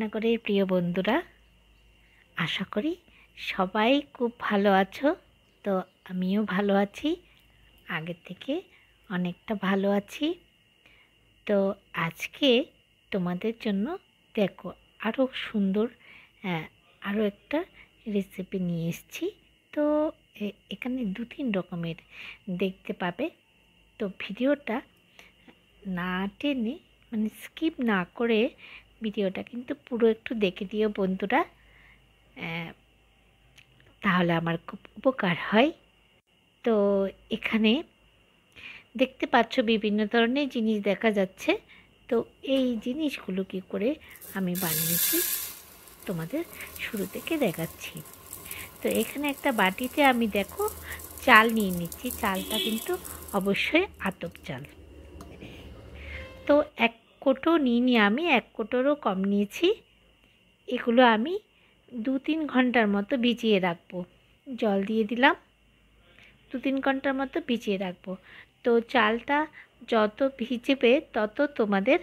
রান্নাঘরের প্রিয় বন্ধুরা, আশা করি সবাই খুব ভালো আছো। তো আমিও ভালো আছি, আগের থেকে অনেকটা ভালো আছি। তো আজকে তোমাদের জন্য দেখো আরও সুন্দর আরও একটা রেসিপি নিয়ে এসেছি। তো এখানে 2-3 রকমের দেখতে পাবে। তো ভিডিওটা না টেনে মানে স্কিপ না করে ভিডিওটা কিন্তু পুরো একটু দেখে দিও বন্ধুরা, তাহলে আমার খুব উপকার হয়। তো এখানে দেখতে পাচ্ছ বিভিন্ন ধরনের জিনিস দেখা যাচ্ছে। তো এই জিনিসগুলো কী করে আমি বানিয়েছি তোমাদের শুরু থেকে দেখাচ্ছি। তো এখানে একটা বাটিতে আমি দেখো চাল নিয়ে নিচ্ছি। চালটা কিন্তু অবশ্যই আতপ চাল। তো 1 কোটো নিইনি, আমি 1 কোটোরও কম নিয়েছি। এগুলো আমি 2-3 ঘন্টার মতো ভিজিয়ে রাখবো। জল দিয়ে দিলাম, 2-3 ঘন্টার মতো ভিজিয়ে রাখবো। তো চালটা যত ভিজবে তত তোমাদের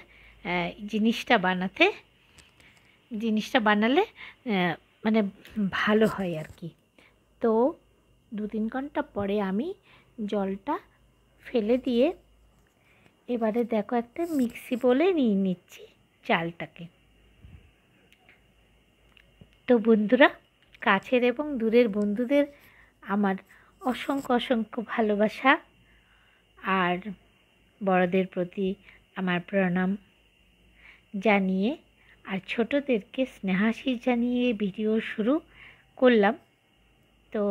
জিনিসটা বানালে মানে ভালো হয় আর কি। তো 2-3 ঘন্টা পরে আমি জলটা ফেলে দিয়ে এবারে দেখো একটা মিক্সি বলে নিয়ে নিচ্ছি চালটাকে। তো বন্ধুরা, কাছের এবং দূরের বন্ধুদের আমার অসংখ্য অসংখ্য ভালোবাসা আর বড়দের প্রতি আমার প্রণাম জানিয়ে আর ছোটদেরকে স্নেহাশীষ জানিয়ে ভিডিও শুরু করলাম। তো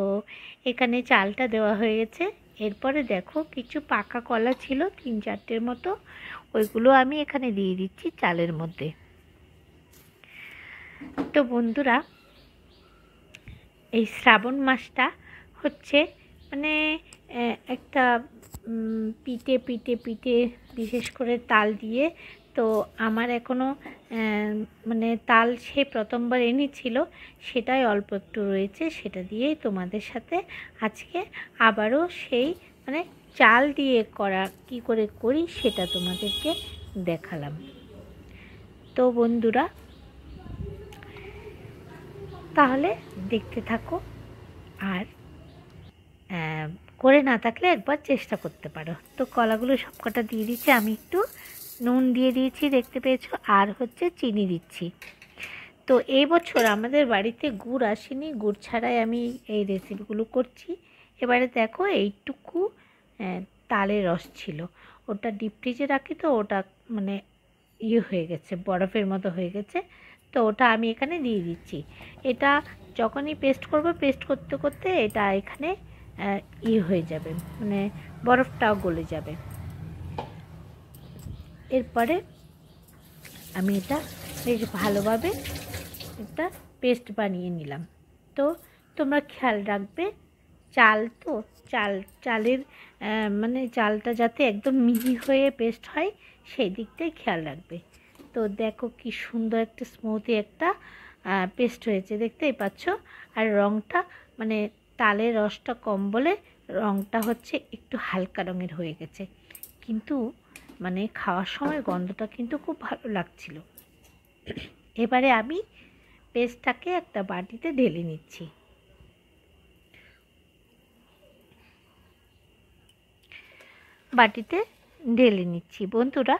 এখানে চালটা দেওয়া হয়ে গেছে। এরপরে দেখো কিছু পাকা কলা ছিল 3-4টের মতো, ওইগুলো আমি এখানে দিয়ে দিচ্ছি চালের মধ্যে। তো বন্ধুরা, এই শ্রাবণ মাসটা হচ্ছে মানে একটা পিঠে বিশেষ করে তাল দিয়ে। তো আমার এখনও মানে তাল সে প্রথমবার এনেছিল, সেটাই অল্প একটু রয়েছে, সেটা দিয়েই তোমাদের সাথে আজকে আবারও সেই মানে চাল দিয়ে কী করে করি সেটা তোমাদেরকে দেখালাম। তো বন্ধুরা, তাহলে দেখতে থাকো, আর করে না থাকলে একবার চেষ্টা করতে পারো। তো কলাগুলো সবকটা দিয়ে দিচ্ছি, আমি একটু নুন দিয়ে দিয়েছি দেখতে পেয়েছো, আর হচ্ছে চিনি দিচ্ছি। তো এই বছর আমাদের বাড়িতে গুড় আসেনি, গুড় ছাড়াই আমি এই রেসিপিগুলো করছি। এবারে দেখো এইটুকু তালের রস ছিল, ওটা ডিপ ফ্রিজে রাখি, তো ওটা মানে হয়ে গেছে, বরফের মতো হয়ে গেছে। তো ওটা আমি এখানে দিয়ে দিচ্ছি। এটা যখনই পেস্ট করবো, পেস্ট করতে করতে এটা এখানে হয়ে যাবে, মানে বরফটাও গলে যাবে। এরপরে আমি এটা বেশ ভালোভাবে একটা পেস্ট বানিয়ে নিলাম। তো তোমরা খেয়াল রাখবে, চালের মানে চালটা যাতে একদম মিহি হয়ে পেস্ট হয় সেই দিকটাই খেয়াল রাখবে। তো দেখো কি সুন্দর একটা স্মুথি একটা পেস্ট হয়েছে, দেখতেই পাচ্ছ। আর রঙটা মানে তালের রসটা কম বলে রঙটা হচ্ছে একটু হালকা রঙের হয়ে গেছে, কিন্তু মানে খাওয়ার সময় গন্ধটা কিন্তু খুব ভালো লাগছিল। এবারে আমি পেস্টটাকে একটা বাটিতে ঢেলে নিচ্ছি। বন্ধুরা,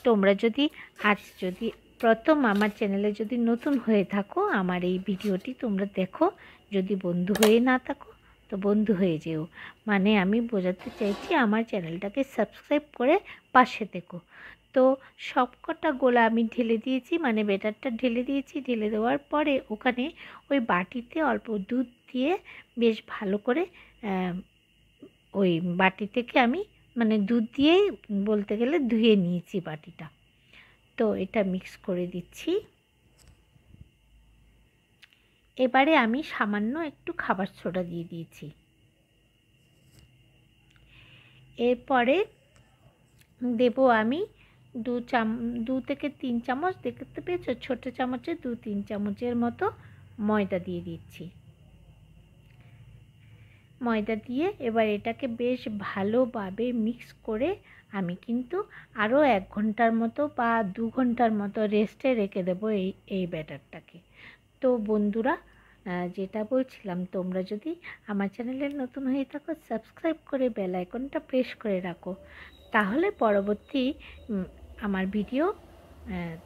তোমরা যদি প্রথম আমার চ্যানেলে যদি নতুন হয়ে থাকো, আমার এই ভিডিওটি তোমরা দেখো, যদি বন্ধু হয়ে না থাকো তো বন্ধু হয়ে যেও। মানে আমি বোঝাতে চাইছি আমার চ্যানেলটাকে সাবস্ক্রাইব করে পাশে থেকো। তো সবকটা গোলা আমি ঢেলে দিয়েছি, মানে ব্যাটারটা ঢেলে দিয়েছি। ঢেলে দেওয়ার পরে ওখানে ওই বাটিতে অল্প দুধ দিয়ে বেশ ভালো করে ওই বাটি থেকে আমি মানে দুধ দিয়েই বলতে গেলে ধুয়ে নিয়েছি বাটিটা। তো এটা মিক্স করে দিচ্ছি। এবারে আমি সামান্য একটু খাবার সোডা দিয়ে দিয়েছি। এরপরে দেব আমি 2 থেকে 3 চামচ, দেখতে পেয়েছো ছোটো চামচে 2-3 চামচের মতো ময়দা দিয়ে দিচ্ছি। ময়দা দিয়ে এবার এটাকে বেশ ভালোভাবে মিক্স করে আমি কিন্তু আরও 1 ঘন্টার মতো বা 2 ঘন্টার মতো রেস্টে রেখে দেবো এই ব্যাটারটাকে। তো বন্ধুরা, যেটা বলছিলাম, তোমরা যদি আমার চ্যানেলে নতুন হয়ে থাকো সাবস্ক্রাইব করে বেল আইকনটা প্রেস করে রাখো, তাহলে পরবর্তী আমার ভিডিও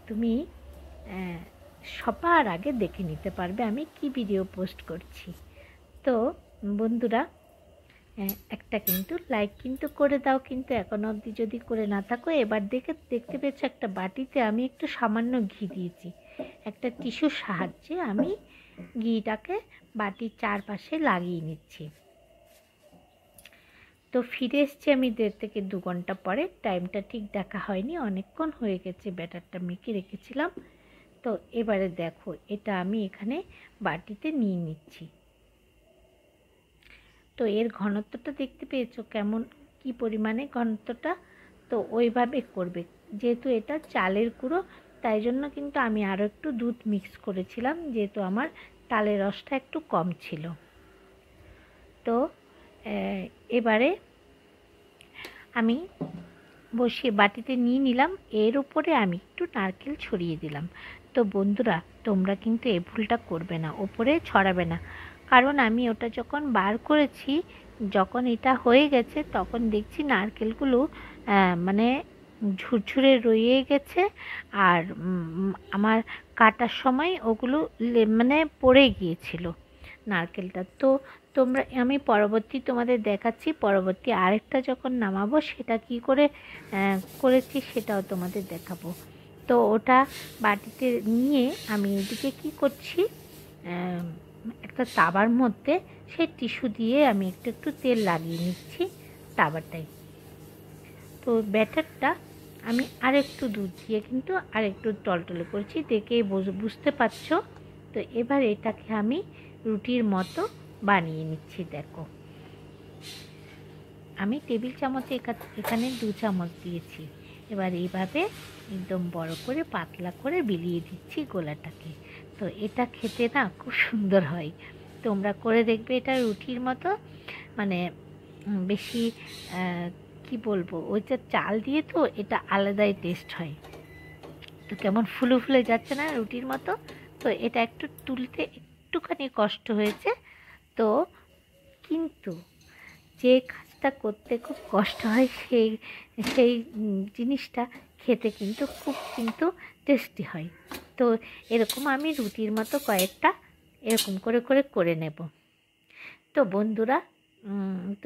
তুমি সবার আগে দেখে নিতে পারবে আমি কি ভিডিও পোস্ট করছি। তো বন্ধুরা, একটা কিন্তু লাইক কিন্তু করে দাও, কিন্তু এখনো অবধি যদি করে না থাকো। এবার দেখতে পেয়েছো একটা বাটিতে আমি একটু সামান্য ঘি দিয়েছি। একটা টিস্যুর সাহায্যে আমি ঘিটাকে বাটির চারপাশে লাগিয়ে নিচ্ছি। তো ফিরে এসছি আমি 1.5 থেকে 2 ঘন্টা পরে। টাইমটা ঠিক দেখা হয়নি, অনেকক্ষণ হয়ে গেছে ব্যাটারটা মেখে রেখেছিলাম। তো এবারে দেখো, এটা আমি এখানে বাটিতে নিয়ে নিচ্ছি। তো এর ঘনত্বটা দেখতে পেয়েছো কেমন, কি পরিমাণে ঘনত্বটা। তো ওইভাবে করবে, যেহেতু এটা চালের গুঁড়ো তাই জন্য কিন্তু আমি আরও একটু দুধ মিক্স করেছিলাম, যেহেতু আমার তালের রসটা একটু কম ছিল। তো এবারে আমি বসিয়ে বাটিতে নিয়ে নিলাম, এর উপরে আমি একটু নারকেল ছড়িয়ে দিলাম। তো বন্ধুরা, তোমরা কিন্তু এই ভুলটা করবে না, ওপরে ছড়াবে না, কারণ আমি ওটা যখন বার করেছি, যখন এটা হয়ে গেছে তখন দেখছি নারকেলগুলো মানে ঝুরঝুরে রয়ে গেছে, আর আমার কাটার সময় ওগুলো মানে পড়ে গিয়েছিল নারকেলটা। তো আমি পরবর্তী তোমাদের দেখাচ্ছি, পরবর্তী আরেকটা যখন নামাবো সেটা কি করে করেছি সেটাও তোমাদের দেখাবো। তো ওটা বাটিতে নিয়ে আমি এদিকে কি করছি, একটা তাওয়ার মধ্যে সেই টিস্যু দিয়ে আমি একটু তেল লাগিয়ে নিচ্ছি তাওয়াটায়। তো ব্যাটারটা আমি আরেকটু দুধ দিয়ে কিন্তু আরেকটু টলটলে করছি, দেখেই বুঝতে পারছো। তো এবার এটাকে আমি রুটির মতো বানিয়ে নিচ্ছি। দেখো, আমি টেবিল চামচে এখানে 2 চামচ দিয়েছি। এবার এইভাবে একদম বড় করে পাতলা করে বিলিয়ে দিচ্ছি গোলাটাকে। তো এটা খেতে না খুব সুন্দর হয়, তোমরা করে দেখবে। এটা রুটির মতো, মানে বেশি কি বলবো, ওই যে চাল দিয়ে তো এটা আলাদাই টেস্ট হয়। তো কেমন ফুলে ফুলে যাচ্ছে না রুটির মতো। তো এটা একটু তুলতে একটুখানি কষ্ট হয়েছে, তো কিন্তু যে কাজটা করতে খুব কষ্ট হয় সেই সেই জিনিসটা খেতে কিন্তু খুব টেস্টি হয়। তো এরকম আমি রুটির মতো কয়েকটা এরকম করে নেব। তো বন্ধুরা,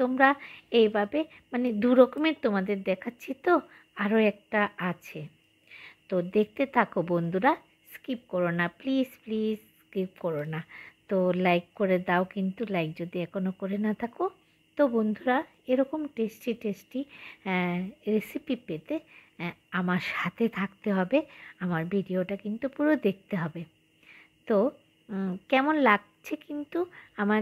তোমরা এইভাবে, মানে 2 রকমের তোমাদের দেখাচ্ছি, তো আরও একটা আছে। তো দেখতে থাকো বন্ধুরা, স্কিপ করো না, প্লিজ প্লিজ স্কিপ করো না। তো লাইক করে দাও কিন্তু, লাইক যদি এখনও করে না থাকো। তো বন্ধুরা, এরকম টেস্টি টেস্টি রেসিপি পেতে আমার সাথে থাকতে হবে, আমার ভিডিওটা কিন্তু পুরো দেখতে হবে। তো কেমন লাগছে কিন্তু আমার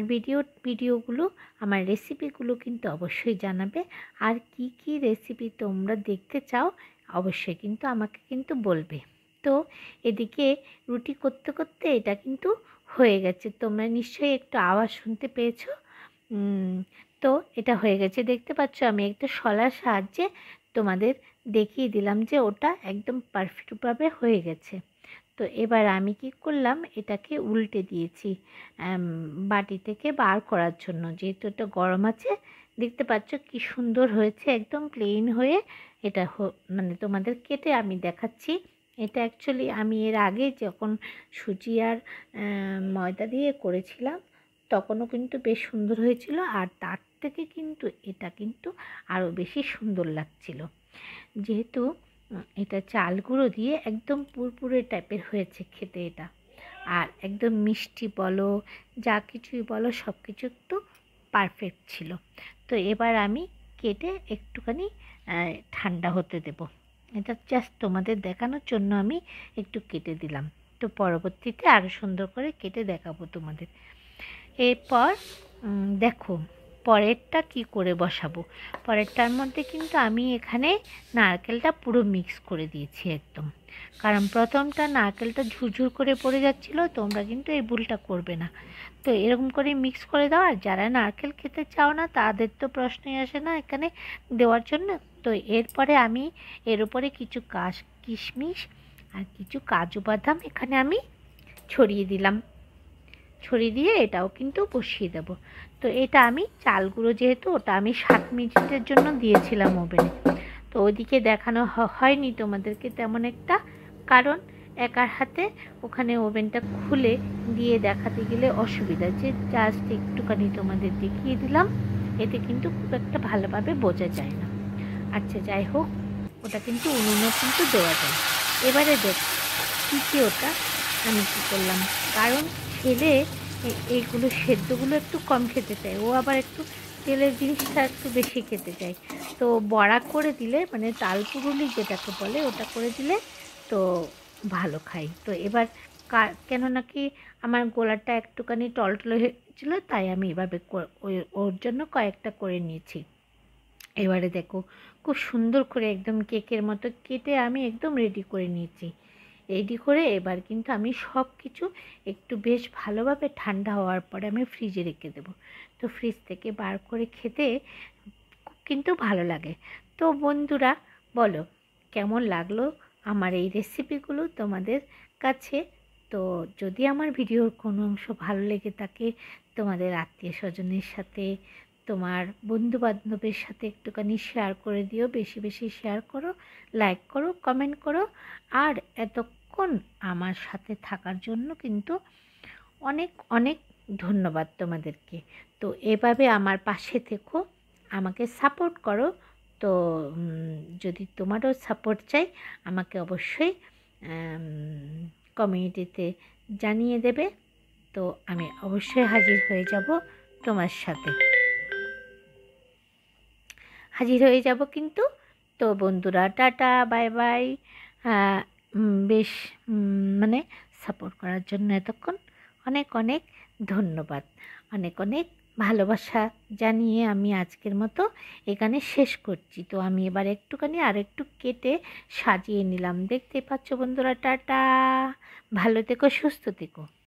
ভিডিওগুলো, আমার রেসিপিগুলো কিন্তু অবশ্যই জানাবে। আর কি কি রেসিপি তোমরা দেখতে চাও অবশ্যই কিন্তু আমাকে কিন্তু বলবে। তো এদিকে রুটি করতে করতে এটা কিন্তু হয়ে গেছে, তোমরা নিশ্চয়ই একটু আওয়াজ শুনতে পেয়েছো। তো এটা হয়ে গেছে, দেখতে পাচ্ছ। আমি একটা শলার সাহায্যে তোমাদের দেখিয়ে দিলাম যে ওটা একদম পারফেক্টভাবে হয়ে গেছে। তো এবার আমি কি করলাম, এটাকে উল্টে দিয়েছি বাটি থেকে বার করার জন্য, যেহেতু এটা গরম আছে। দেখতে পাচ্ছ কি সুন্দর হয়েছে, একদম প্লেন হয়ে। এটা মানে তোমাদের কেটে আমি দেখাচ্ছি। এটা অ্যাকচুয়ালি আমি এর আগে যখন সুজি আর ময়দা দিয়ে করেছিলাম তখনও কিন্তু বেশ সুন্দর হয়েছিল, আর তার থেকে কিন্তু এটা কিন্তু আরও বেশি সুন্দর লাগছিল, যেহেতু এটা চাল গুঁড়ো দিয়ে একদম পুরপুরে টাইপের হয়েছে খেতে এটা। আর একদম মিষ্টি বলো, যা কিছুই বলো, সব কিছু একটু পারফেক্ট ছিল। তো এবার আমি কেটে একটুখানি ঠান্ডা হতে দেব। এটা জাস্ট তোমাদের দেখানোর জন্য আমি একটু কেটে দিলাম। তো পরবর্তীতে আরও সুন্দর করে কেটে দেখাবো তোমাদের। এরপর দেখো পরেরটা কি করে বসাবো। পরেরটার মধ্যে কিন্তু আমি এখানে নারকেলটা পুরো মিক্স করে দিয়েছি একদম, কারণ প্রথমটা নারকেলটা ঝুরঝুর করে পড়ে যাচ্ছিলো। তোমরা কিন্তু এই ভুলটা করবে না। তো এরকম করে মিক্স করে দাও। আর যারা নারকেল খেতে চাও না তাদের তো প্রশ্নই আসে না এখানে দেওয়ার জন্য। তো এরপরে আমি এর উপরে কিছু কিশমিশ আর কিছু কাজু বাদাম এখানে আমি ছড়িয়ে দিলাম। ছড়িয়ে দিয়ে এটাও কিন্তু বসিয়ে দেব। তো এটা আমি চাল গুঁড়ো, যেহেতু ওটা আমি 7 মিনিটের জন্য দিয়েছিলাম ওভেনে, তো ওইদিকে দেখানো হয়নি তোমাদেরকে তেমন একটা, কারণ একার হাতে ওখানে ওভেনটা খুলে দিয়ে দেখাতে গেলে অসুবিধা, যে জাস্ট একটুখানি তোমাদের দেখিয়ে দিলাম, এতে কিন্তু খুব একটা ভালোভাবে বোঝা যায় না। আচ্ছা যাই হোক, ওটা কিন্তু উনুনও কিন্তু দেওয়া যায়। এবারে দেখ ওটা আমি কী করলাম, কারণ ছেলে এইগুলো সেদ্ধগুলো একটু কম খেতে চায়, ও আবার একটু তেলের জিনিসটা একটু বেশি খেতে চায়। তো বড়া করে দিলে, মানে তাল পুরুলি যেটাকে বলে, ওটা করে দিলে তো ভালো খাই। তো এবার কেন নাকি আমার গোলাটা একটুখানি টলটলে হয়েছিলো, তাই আমি এভাবে ওর জন্য কয়েকটা করে নিয়েছি। এবারে দেখো খুব সুন্দর করে একদম কেকের মতো কেটে আমি একদম রেডি করে নিয়েছি। রেডি করে এবার কিন্তু আমি সব কিছু একটু বেশ ভালোভাবে ঠান্ডা হওয়ার পরে আমি ফ্রিজে রেখে দেবো। তো ফ্রিজ থেকে বার করে খেতে কিন্তু ভালো লাগে। তো বন্ধুরা বলো, কেমন লাগলো আমার এই রেসিপিগুলো তোমাদের কাছে? তো যদি আমার ভিডিওর কোনো অংশ ভালো লেগে থাকে, তোমাদের আত্মীয় স্বজনের সাথে, তোমার বন্ধুবান্ধবের সাথে একটুখানি শেয়ার করে দিও, বেশি বেশি শেয়ার করো, লাইক করো, কমেন্ট করো। আর এতক্ষণ আমার সাথে থাকার জন্য কিন্তু অনেক অনেক ধন্যবাদ তোমাদেরকে। তো এভাবে আমার পাশে থেকো, আমাকে সাপোর্ট করো। তো যদি তোমারও সাপোর্ট চাই, আমাকে অবশ্যই কমিউনিটিতে জানিয়ে দেবে। তো আমি অবশ্যই হাজির হয়ে যাব তোমার সাথে, হাজির হয়ে যাব কিন্তু। তো বন্ধুরা টাটা, বাই বাই। বেশ মানে সাপোর্ট করার জন্য এতক্ষণ অনেক অনেক ধন্যবাদ, অনেক অনেক ভালোবাসা জানিয়ে আমি আজকের মতো এখানে শেষ করছি। তো আমি এবার একটুখানি আর একটু কেটে সাজিয়ে নিলাম, দেখতে পাচ্ছ বন্ধুরা। টাটা, ভালো থেকো, সুস্থ থেকো।